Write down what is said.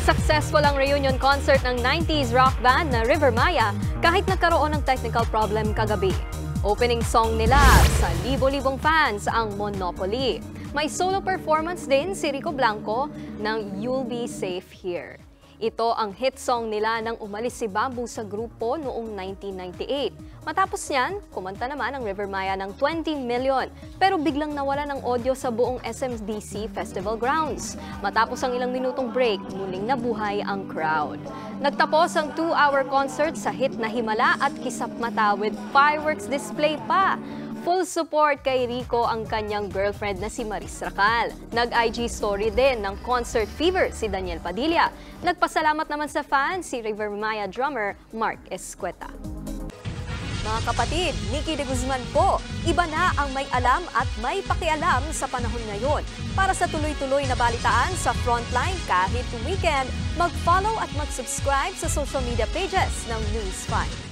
Successful ang reunion concert ng 90s rock band na River Maya kahit nagkaroon ng technical problem kagabi. Opening song nila sa libo-libong fans ang Monopoly. May solo performance din si Rico Blanco ng You'll Be Safe Here. Ito ang hit song nila nang umalis si Bamboo sa grupo noong 1998. Matapos niyan, kumanta naman ang River Maya ng 20 million pero biglang nawala ng audio sa buong SMDC Festival grounds. Matapos ang ilang minutong break, muling nabuhay ang crowd. Nagtapos ang 2-hour concert sa hit na Himala at Kisap Mata with fireworks display pa. Full support kay Rico ang kanyang girlfriend na si Maris Racal. Nag-IG story din ng concert fever si Daniel Padilla. Nagpasalamat naman sa fans si River Maya drummer Mark Escueta. Mga kapatid, Nikki de Guzman po. Iba na ang may alam at may pakialam sa panahon ngayon. Para sa tuloy-tuloy na balitaan sa Frontline kahit weekend, mag-follow at mag-subscribe sa social media pages ng News 5.